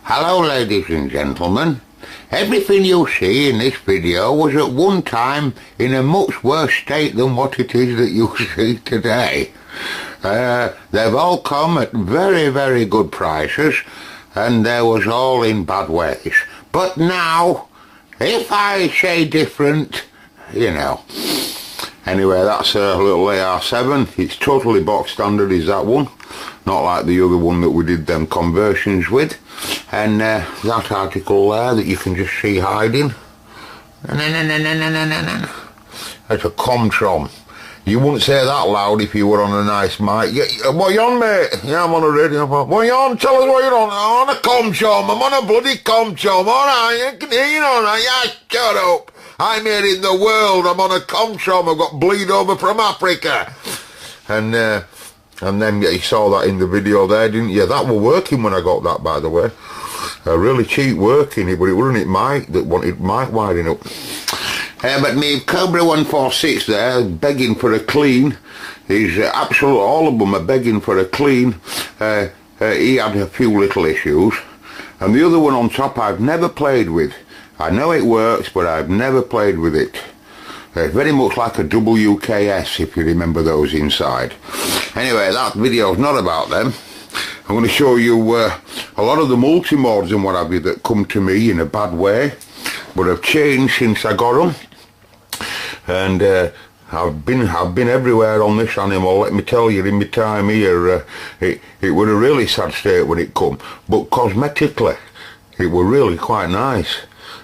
Hello ladies and gentlemen. Everything you see in this video was at one time in a much worse state than what it is that you see today. They've all come at very, very good prices, and they was all in bad ways. But now, if I say different, you know. Anyway, that's a little AR7. It's totally box standard, is that one. Not like the other one that we did them conversions with. And that article there that you can just see hiding. That's a Comtron. You wouldn't say that loud if you were on a nice mic. What you on, mate? Yeah, I'm on a radio. What you on? Tell us what you're on. I'm on a Comtron. I'm on a bloody Comtron. Alright, I can hear you alright. Yeah, shut up. I'm here in the world. I'm on a Comtron. I've got bleed over from Africa. And then you saw that in the video there, didn't you? That were working when I got that, by the way. Really cheap working, but it wasn't it Mike that wanted Mike winding up. But me Cobra 146 there, begging for a clean. He's absolute, all of them are begging for a clean. He had a few little issues. And the other one on top I've never played with. I know it works, but I've never played with it. It's very much like a WKS, if you remember those inside. Anyway, that video's not about them. I'm going to show you a lot of the multi-mods and what have you that come to me in a bad way, but have changed since I got them. And I've been everywhere on this animal. Let me tell you, in my time here, it was a really sad state when it come, but cosmetically, it were really quite nice.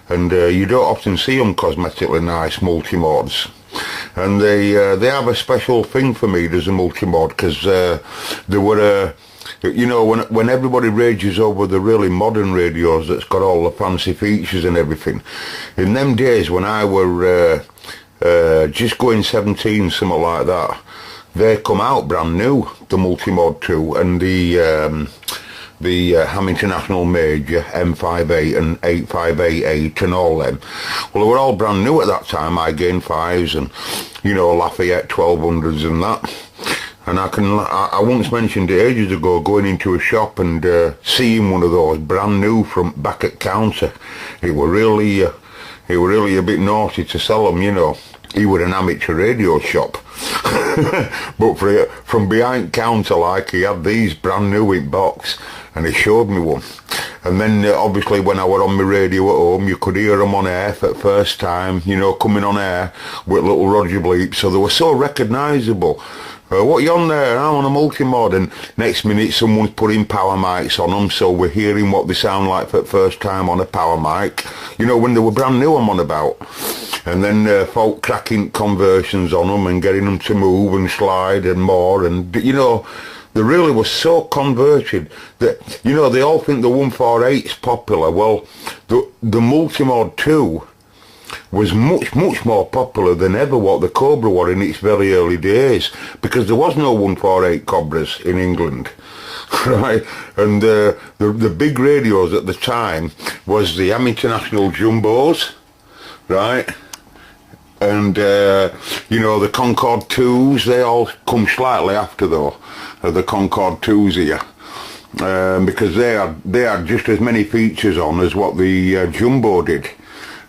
And you don't often see them cosmetically nice multi-mods. And they have a special thing for me as a multi-mod, because they were, you know, when everybody rages over the really modern radios that's got all the fancy features and everything, in them days when I were just going 17, something like that, they come out brand new, the multi-mod 2 and the Ham International Major M58 and 8588 and all them. Well, they were all brand new at that time. I gained 5s and, you know, Lafayette 1200s and that. And I once mentioned it ages ago, going into a shop and seeing one of those brand new from back at counter. It were really a bit naughty to sell them, you know. He was an amateur radio shop. But from behind counter, like, he had these brand new in box, and he showed me one. And then obviously when I were on my radio at home, you could hear them on air for the first time, you know, coming on air with little Roger bleeps, so they were so recognisable. What you on there? I'm on a multi-mod, and next minute someone's putting power mics on them, so we're hearing what they sound like for the first time on a power mic. You know, when they were brand new, I'm on about. And then folk cracking conversions on them and getting them to move and slide and more, and, you know, they really were so converted that, you know, they all think the 148's popular. Well, the multi-mod 2 was much more popular than ever what the Cobra were in its very early days, because there was no 148 Cobras in England, right? And the big radios at the time was the Ham International Jumbos, right? And you know, the Concorde 2s, they all come slightly after though, the Concorde 2s here. Because they had just as many features on as what the Jumbo did.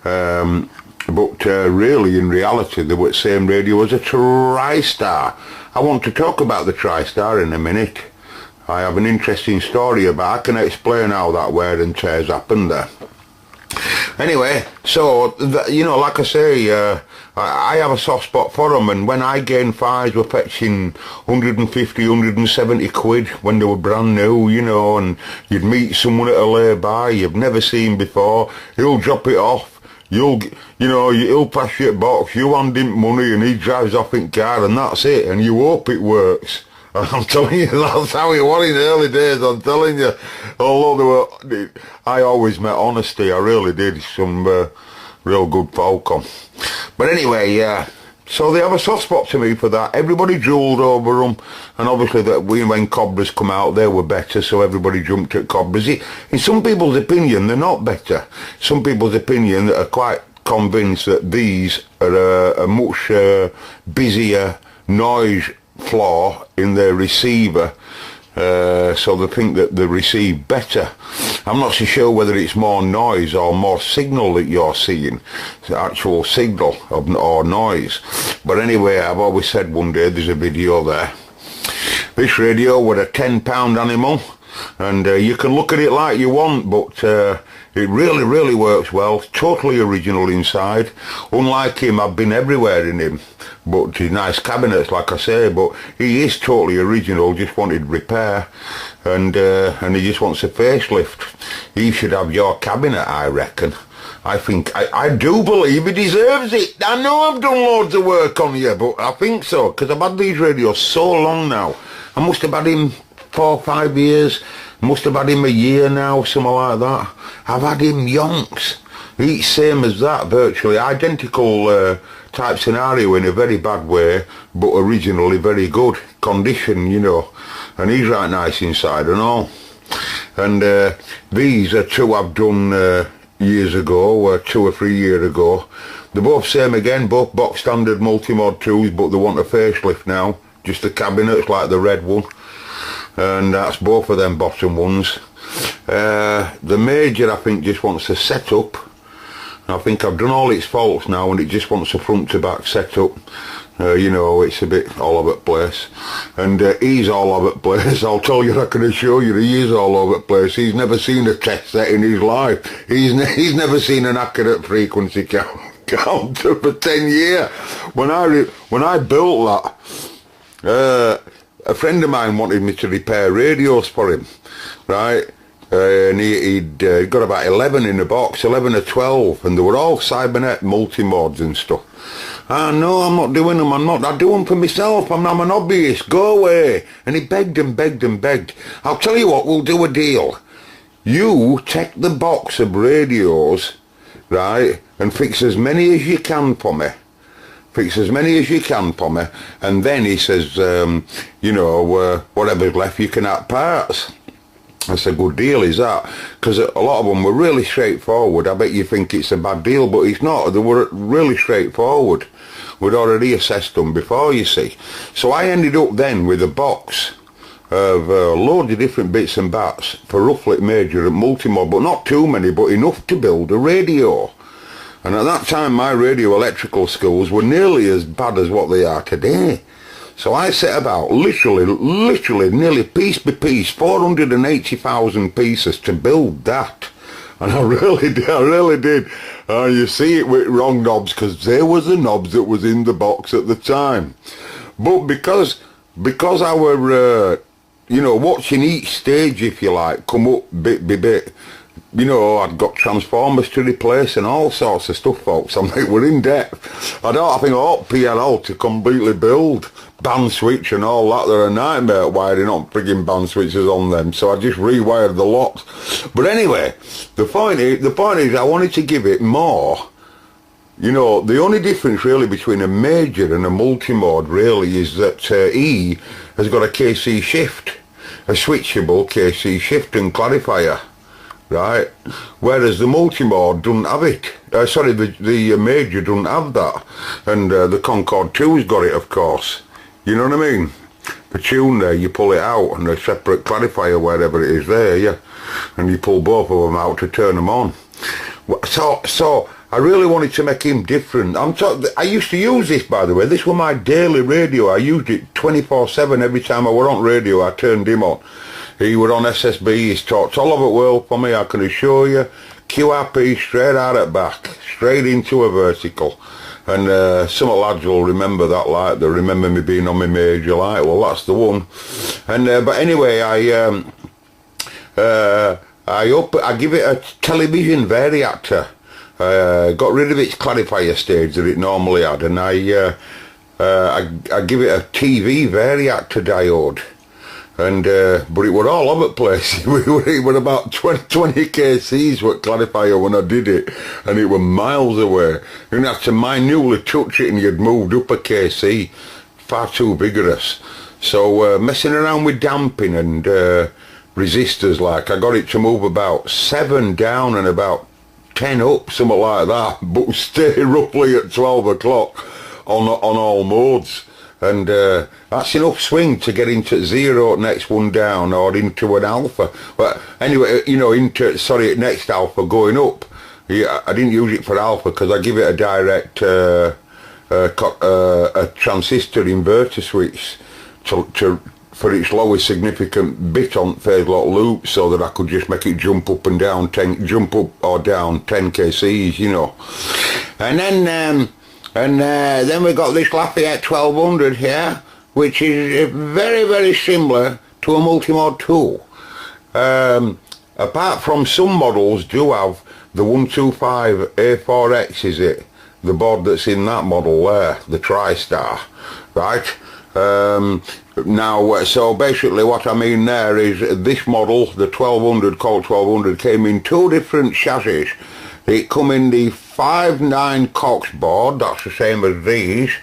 But really, in reality, they were the same radio as a TriStar. I want to talk about the TriStar in a minute. I have an interesting story about. I can explain how that wear and tears happened there. Anyway, so you know, like I say, I have a soft spot for them, and when I gained 5s were fetching 150, 170 quid when they were brand new, you know, and you'd meet someone at a lay-by you've never seen before, he'll drop it off. He'll pass you a box, you hand him money, and he drives off in car, and that's it, and you hope it works. And I'm telling you, that's how it was in the early days, I'm telling you. Although I always met honesty, I really did, some real good folk on. But anyway, so they have a soft spot to me for that. Everybody drooled over them, and obviously that when Cobras come out, they were better, so everybody jumped at Cobras. In some people's opinion, they're not better. Some people's opinion are quite convinced that these are a much busier noise flaw in their receiver, so they think that they receive better. I'm not so sure whether it's more noise or more signal that you're seeing, actual signal or noise. But anyway, I've always said one day there's a video there. This radio was a £10 animal, and you can look at it like you want, but it really works well. Totally original inside. Unlike him, I've been everywhere in him, but he's nice cabinets, like I say, but he is totally original, just wanted repair, and he just wants a facelift. He should have your cabinet, I reckon. I think, I do believe he deserves it. I know I've done loads of work on you, but I think so, because I've had these radios so long now. I must have had him 4 or 5 years, must have had him a year now, something like that. I've had him yonks. He's same as that, virtually. Identical type scenario in a very bad way, but originally very good condition, you know. And he's right nice inside and all. And these are two I've done years ago, 2 or 3 years ago. They're both same again, both box standard multi-mod 2s, but they want a facelift now. Just the cabinets like the red one. And that's both of them bottom ones. The Major, I think, just wants a setup. I think I've done all its faults now, and it just wants a front to back setup. You know, it's a bit all over the place. And he's all over the place. I'll tell you, I can assure you, he is all over the place. He's never seen a test set in his life. He's never seen an accurate frequency counter for 10 years. When I built that, a friend of mine wanted me to repair radios for him, right? And he'd got about 11 in the box, 11 or 12, and they were all Cybernet multi-mods and stuff. No, I'm not doing them, I do them for myself, I'm an hobbyist, go away. And he begged and begged and begged. I'll tell you what, we'll do a deal. You take the box of radios, right, and fix as many as you can for me. Fix as many as you can for me, and then he says, you know, whatever's left you can add parts. That's a good deal, is that? Because a lot of them were really straightforward. I bet you think it's a bad deal, but it's not. They were really straightforward. We'd already assessed them before, you see. So I ended up then with a box of loads of different bits and bats for roughly Major and multi-mod, but not too many, but enough to build a radio. And at that time, my radio electrical skills were nearly as bad as what they are today. So I set about, literally, nearly piece by piece, 480,000 pieces to build that. And I really did. You see it with wrong knobs, because there was the knobs that was in the box at the time. But because I were, you know, watching each stage, if you like, come up bit by bit, you know, I'd got transformers to replace and all sorts of stuff, folks. I mean, we're in depth. I think I ought PLL to completely build band switch and all that. They're a nightmare wiring on frigging band switches on them, so I just rewired the lot. But anyway, the point is I wanted to give it more. You know, the only difference really between a Major and a multi-mode really is that he has got a KC shift, a switchable KC shift and clarifier. Right, whereas the multi-mode doesn't have it. Sorry, the Major doesn't have that, and the Concorde 2's got it, of course. You know what I mean? The tune there, you pull it out, and a separate clarifier wherever it is there, yeah, and you pull both of them out to turn them on. So I really wanted to make him different. I used to use this, by the way. This was my daily radio. I used it 24/7 every time I were on radio. I turned him on. He were on SSB, he's talked all over the world for me, I can assure you. QRP straight out at back, straight into a vertical. And some lads will remember that, like, they remember me being on my Major, like, well, that's the one. And but anyway, I give it a television variactor. Got rid of its clarifier stage that it normally had, and I give it a TV variactor diode. And but it were all over the place. It were about 20 kcs what clarifier when I did it, and it were miles away. You had to minutely touch it and you'd moved up a kc, far too vigorous. So messing around with damping and resistors, like, I got it to move about 7 down and about 10 up, something like that, but stay roughly at 12 o'clock on all modes. and that's enough swing to get into 0 next one down or into an alpha. But anyway, you know, into, sorry, next alpha going up. Yeah, I didn't use it for alpha because I give it a direct a transistor inverter switch for its lowest significant bit on phase lock loop, so that I could just make it jump up and down, jump up or down 10 kcs, you know. And then we got this Lafayette 1200 here, which is very, very similar to a Multimod 2. Apart from some models do have the 125A4X, is it? The board that's in that model there, the TriStar, right? Now, so basically what I mean there is this model, the 1200, Colt 1200, came in 2 different chassis. It come in the 5.9 Cox board, that's the same as these,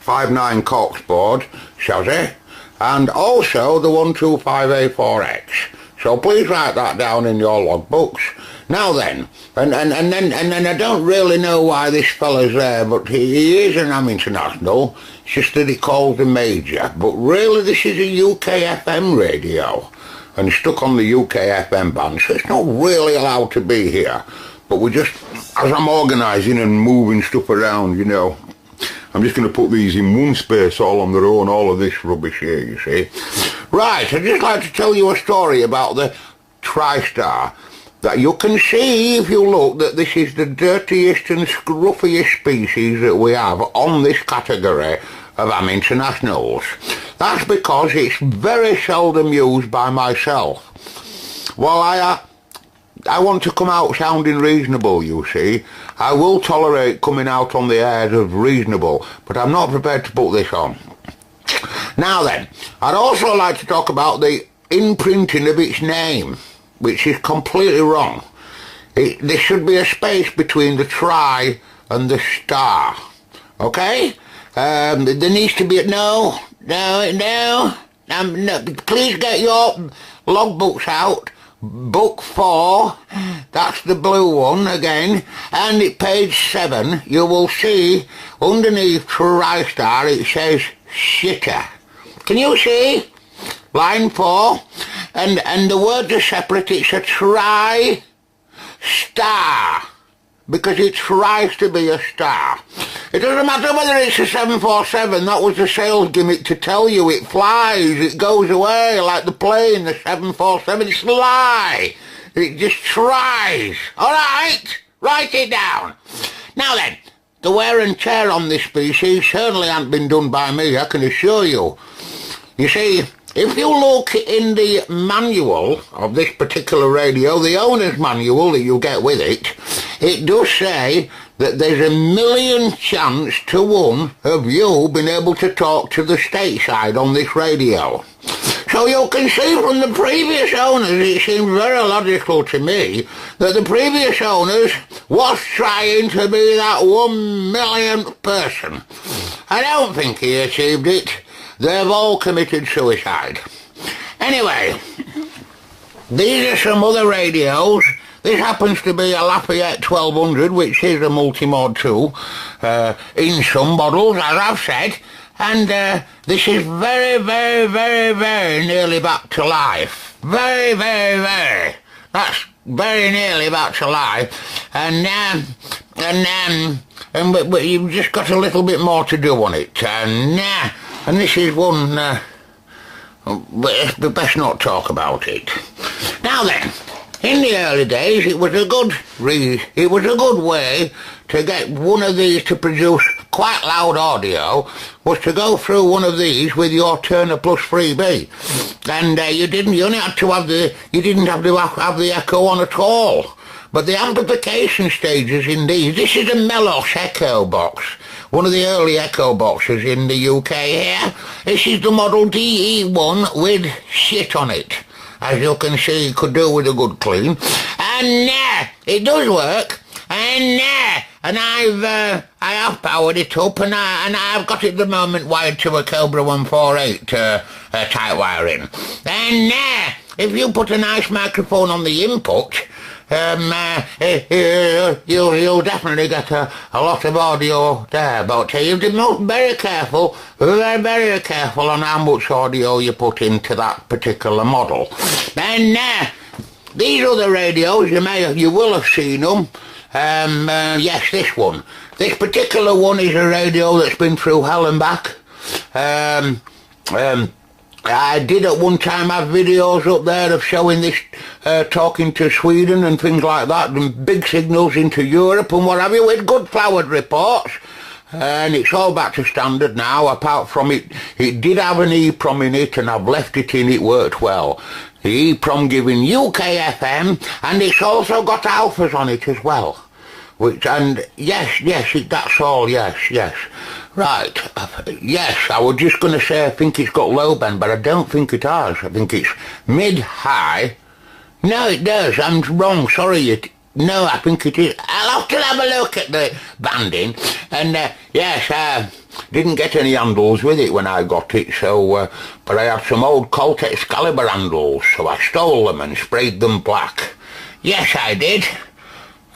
5.9 Cox board chassis, and also the 125A4X. So please write that down in your logbooks. Now then, and then I don't really know why this fella's there, but he is an AM International. It's just that he calls the major. But really, this is a UK FM radio, and it's stuck on the UK FM band, so it's not really allowed to be here. But we just, as I'm organising and moving stuff around, you know, I'm just going to put these in one space all on their own, all of this rubbish here, you see. Right, I'd just like to tell you a story about the TriStar. That you can see, if you look, that this is the dirtiest and scruffiest species that we have on this category of AM Internationals. That's because it's very seldom used by myself. Well, I want to come out sounding reasonable, you see. I will tolerate coming out on the airs of reasonable, but I'm not prepared to put this on. Now then, I'd also like to talk about the imprinting of its name, which is completely wrong. There should be a space between the tri and the star. Okay? There needs to be no, please get your logbooks out. Book 4, that's the blue one again, and at page 7 you will see underneath TriStar it says shitter. Can you see? Line 4, and the words are separate. It's a tri-star, because it tries to be a star. It doesn't matter whether it's a 747, that was the sales gimmick to tell you it flies, it goes away like the plane, the 747, it's a lie. It just tries. Alright, write it down. Now then, the wear and tear on this species certainly hasn't been done by me, I can assure you. You see, if you look in the manual of this particular radio, the owner's manual that you get with it, it does say that there's 1,000,000 chance to 1 of you being able to talk to the stateside on this radio. So you can see from the previous owners, it seems very logical to me, that the previous owners was trying to be that 1,000,000th person. I don't think he achieved it. They've all committed suicide. Anyway, these are some other radios. This happens to be a Lafayette 1200, which is a Multimod 2, in some models, as I've said. And this is very, very, very, very nearly back to life. Very, very, very. That's very nearly back to life. But you've just got a little bit more to do on it. And this is one, but it's best not talk about it. Now then, in the early days, it was a good way to get one of these to produce quite loud audio, was to go through one of these with your Turner Plus 3B, and you didn't have to have the echo on at all. But the amplification stages in these, this is a Melos echo box, one of the early echo boxes in the UK here. This is the model DE1 with shit on it. As you can see, it could do with a good clean. And it does work. And I have powered it up, and I've got it at the moment wired to a Cobra 148 tight wiring. And if you put a nice microphone on the input, you'll definitely get a lot of audio there, but you be very careful, very careful on how much audio you put into that particular model. And these other radios, you will have seen them. Yes, this one. This particular one is a radio that's been through hell and back. I did at one time have videos up there of showing this talking to Sweden and things like that, and big signals into Europe and what have you, with good flowered reports. And it's all back to standard now, apart from it did have an EEPROM in it, and I've left it in, it worked well. The EEPROM giving UK FM, and it's also got alphas on it as well. And yes, that's all, yes. Right, yes, I was just going to say I think it's got low band, but I don't think it has. I think it's mid-high. No, it does, I'm wrong, sorry. No, I think it is. I'll have to have a look at the banding. And yes, didn't get any handles with it when I got it, so but I had some old Colt Excalibur handles, so I stole them and sprayed them black. Yes, I did.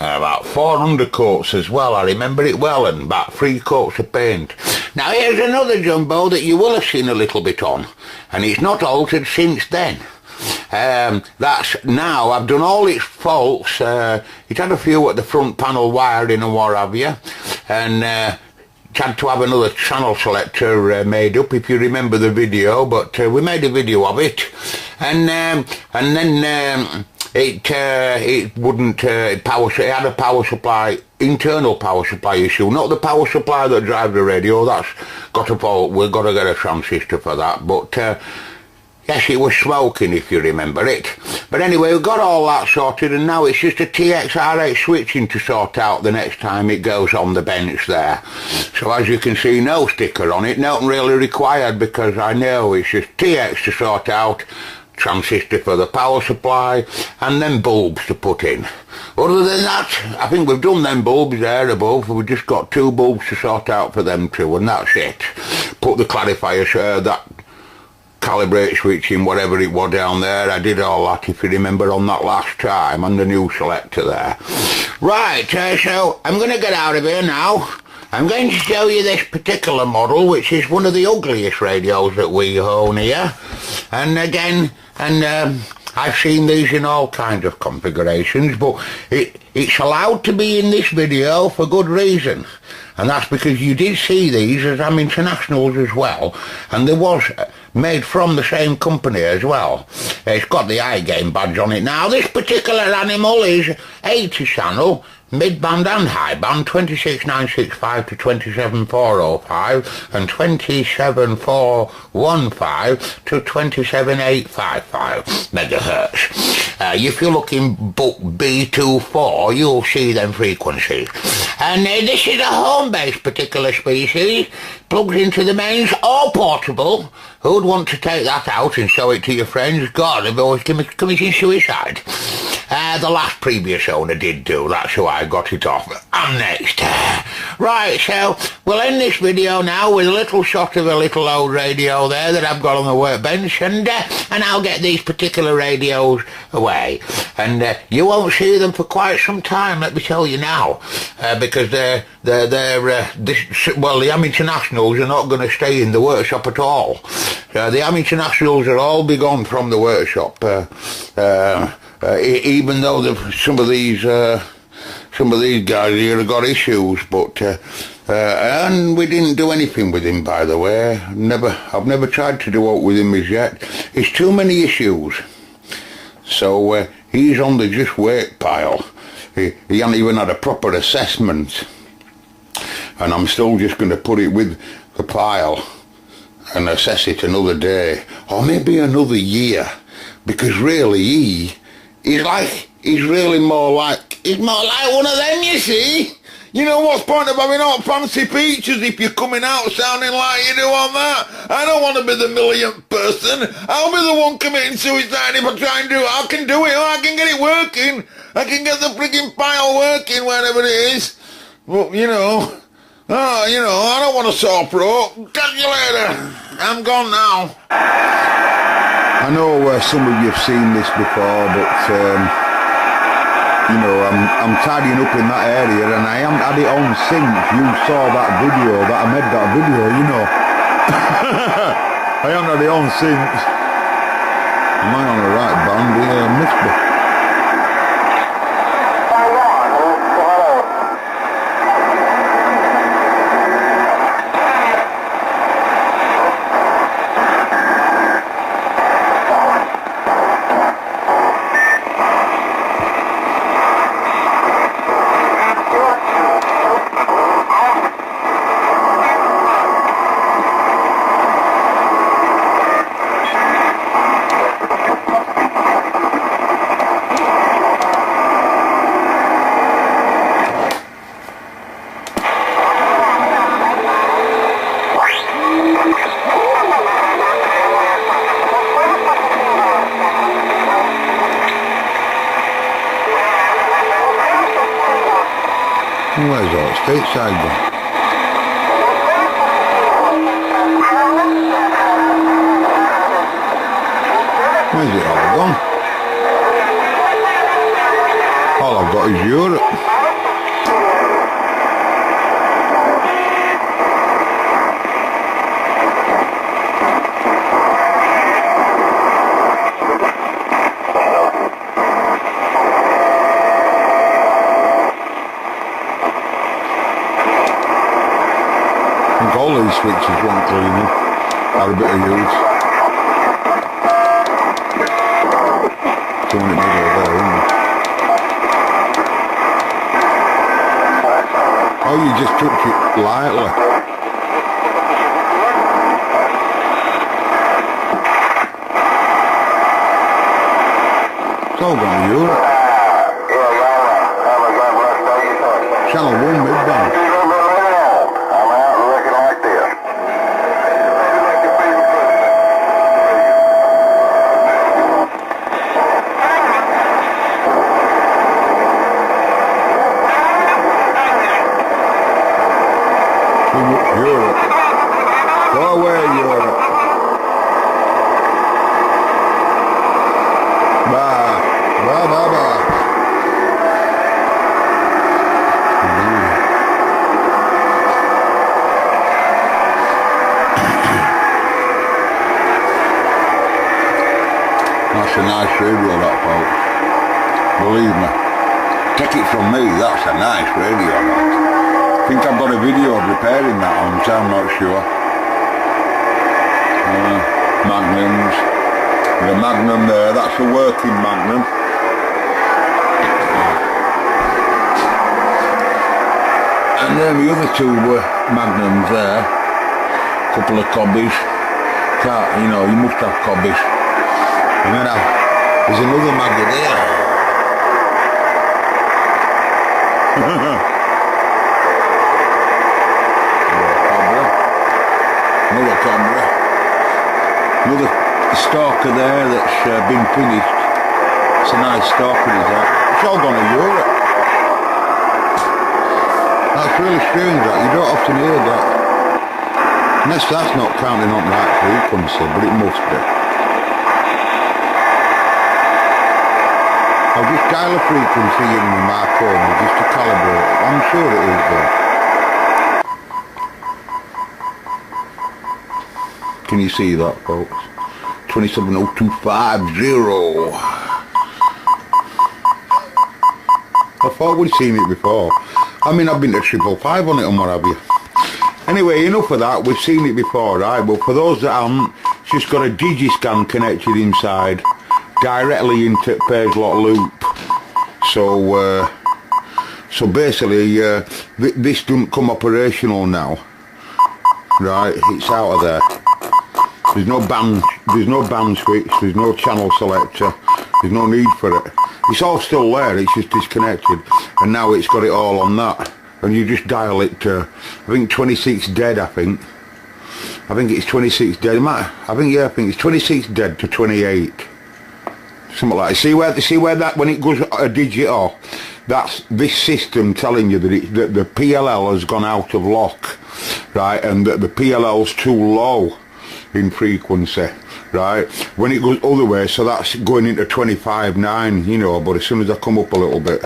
About 4 undercoats as well, I remember it well, and about 3 coats of paint. Now here's another jumbo that you will have seen a little bit on, and it's not altered since then. That's now, I've done all its faults. It had a few at the front panel wiring and what have you, and it had to have another channel selector made up, if you remember the video, but we made a video of it, and then it wouldn't power. It had a power supply, internal power supply issue, not the power supply that drives the radio. That's got a fault. We've got to get a transistor for that. But yes, it was smoking, if you remember it. But anyway, we've got all that sorted, and now it's just a TXR8 switching to sort out the next time it goes on the bench there. So as you can see, no sticker on it, nothing really required, because I know it's just TX to sort out, transistor for the power supply, and then bulbs to put in. Other than that, I think we've done them bulbs there above. We've just got 2 bulbs to sort out for them too, and that's it. Put the clarifiers, that calibrate switch in, whatever it was down there. I did all that, if you remember, on that last time, on the new selector there. Right, so I'm going to get out of here now. I'm going to show you this particular model, which is one of the ugliest radios that we own here. And again, I've seen these in all kinds of configurations, but it's allowed to be in this video for good reason. And that's because you did see these as internationals as well, and there was made from the same company as well. It's got the iGame badge on it. Now this particular animal is 80 channel, mid-band and high-band, 26965 to 27405 and 27415 to 27855 megahertz. If you look in book B24, you'll see them frequencies. And this is a home-based particular species, plugs into the mains, all portable. Who'd want to take that out and show it to your friends? God, they've always committing suicide. The last previous owner did do, that's who I got it off. I'm next. Right, so we'll end this video now with a little shot of a little old radio there that I've got on the workbench, and I'll get these particular radios away. And you won't see them for quite some time, let me tell you now, because the Am Internationals are not going to stay in the workshop at all. The Am Internationals are all be gone from the workshop. Even though some of these guys here have got issues, but and we didn't do anything with him, by the way. I've never tried to do out with him as yet. It's too many issues. So he's on the just wait pile. He hasn't even had a proper assessment, and I'm still just going to put it with the pile and assess it another day, or maybe another year, because really he's more like one of them, you see. You know what's the point of having all fancy features if you're coming out sounding like you do on that? I don't want to be the millionth person. I'll be the one committing suicide if I try and do it. I can do it, I can get it working. I can get the freaking file working wherever it is. But, I don't want a sore throat. Catch you later. I'm gone now. I know some of you have seen this before, but you know, I'm tidying up in that area, and I haven't had it on since you saw that video, that I made that video, you know. I haven't had it on since. Am I on the right band? Yeah, I must be. Where's all stateside gone? Where's it all gone? All I've got is Europe. All these switches want cleaning, had a bit of use. Someone in the middle there, isn't it? Oh, you just touch it lightly. It's all gone to Europe. Channel 1 mid-band. Europe. Go away, Europe. Bye. Bye, bye, bye. That's a nice radio, that, folks. Believe me. Take it from me, that's a nice radio, that. I think I've got a video of repairing that on, so I'm not sure. Magnums. The Magnum there, that's a working Magnum. And then the other two Magnums there. Couple of cobbies. You know, you must have cobbies. And then there's another Magnum there. Another camera, another stalker there that's been finished. It's a nice stalker, is that? It's all gone to Europe. That's really strange, that. You don't often hear that. Unless that's not counting on the right frequency, but it must be. I'll just dial a frequency in with my phone just to calibrate it. I'm sure it is though. Can you see that, folks? 27025 I thought we'd seen it before. I mean, I've been to 555 on it and what have you. Anyway, enough of that. We've seen it before, right? But for those that haven't, it's just got a digiscan connected inside directly into phase lock loop. So basically, this doesn't come operational now. Right? It's out of there. There's no band switch, there's no channel selector, there's no need for it. It's all still there, it's just disconnected, and now it's got it all on that. And you just dial it to, I think 26 dead, I think it's 26 dead, I think it's 26 dead to 28. Something like that. See where that, when it goes a digit off, that's this system telling you that the PLL has gone out of lock, right, and that the PLL's too low in frequency, right? When it goes other way, so that's going into 25.9, you know, but as soon as I come up a little bit,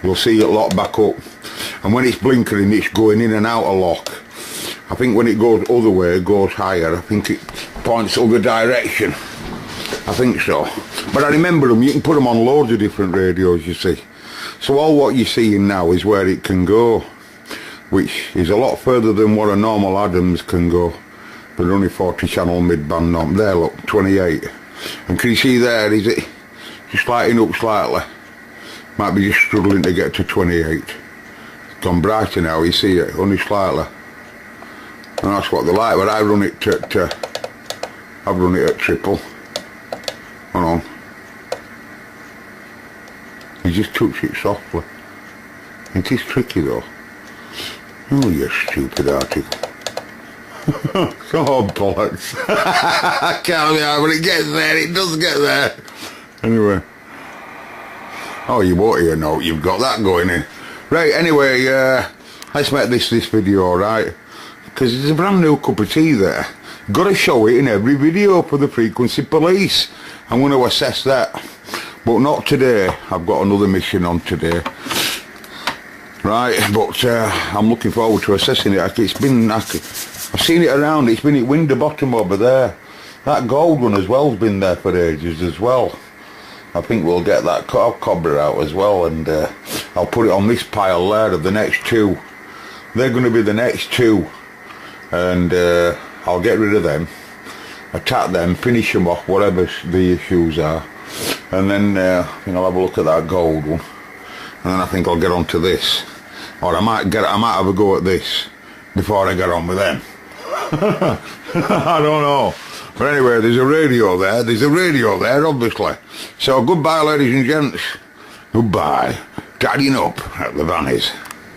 you'll see it lock back up. And when it's blinkering, it's going in and out of lock. I think when it goes other way, it goes higher. I think it points other direction. I think so. But I remember them, you can put them on loads of different radios, you see. So all what you're seeing now is where it can go, which is a lot further than what a normal Adams can go. But only 40 channel mid-band norm. There, look, 28. And can you see there, is it just lighting up slightly? Might be just struggling to get to 28. It's gone brighter now, you see it, only slightly. And that's what they like, but I run it at, I've run it at triple. Hold on. You just touch it softly. It is tricky though. Oh, you stupid article. Oh, bollocks. I can't be out, but it gets there, it does get there. Anyway. Oh, you won't hear no, you've got that going in. Right, anyway, let's make this video, right? Because there's a brand new cup of tea there. Got to show it in every video for the frequency police. I'm going to assess that. But not today. I've got another mission on today. Right, but I'm looking forward to assessing it. It's been, I've seen it around, it's been at window bottom over there. That gold one as well has been there for ages as well. I think we'll get that cobra out as well, and I'll put it on this pile there of the next two. They're going to be the next two, and I'll get rid of them, attack them, finish them off, whatever the issues are, and then I think I'll have a look at that gold one, and then I think I'll get on to this, or I might have a go at this before I get on with them. I don't know. But anyway, there's a radio there, obviously. So goodbye, ladies and gents. Goodbye. Tidying up at the Vannies.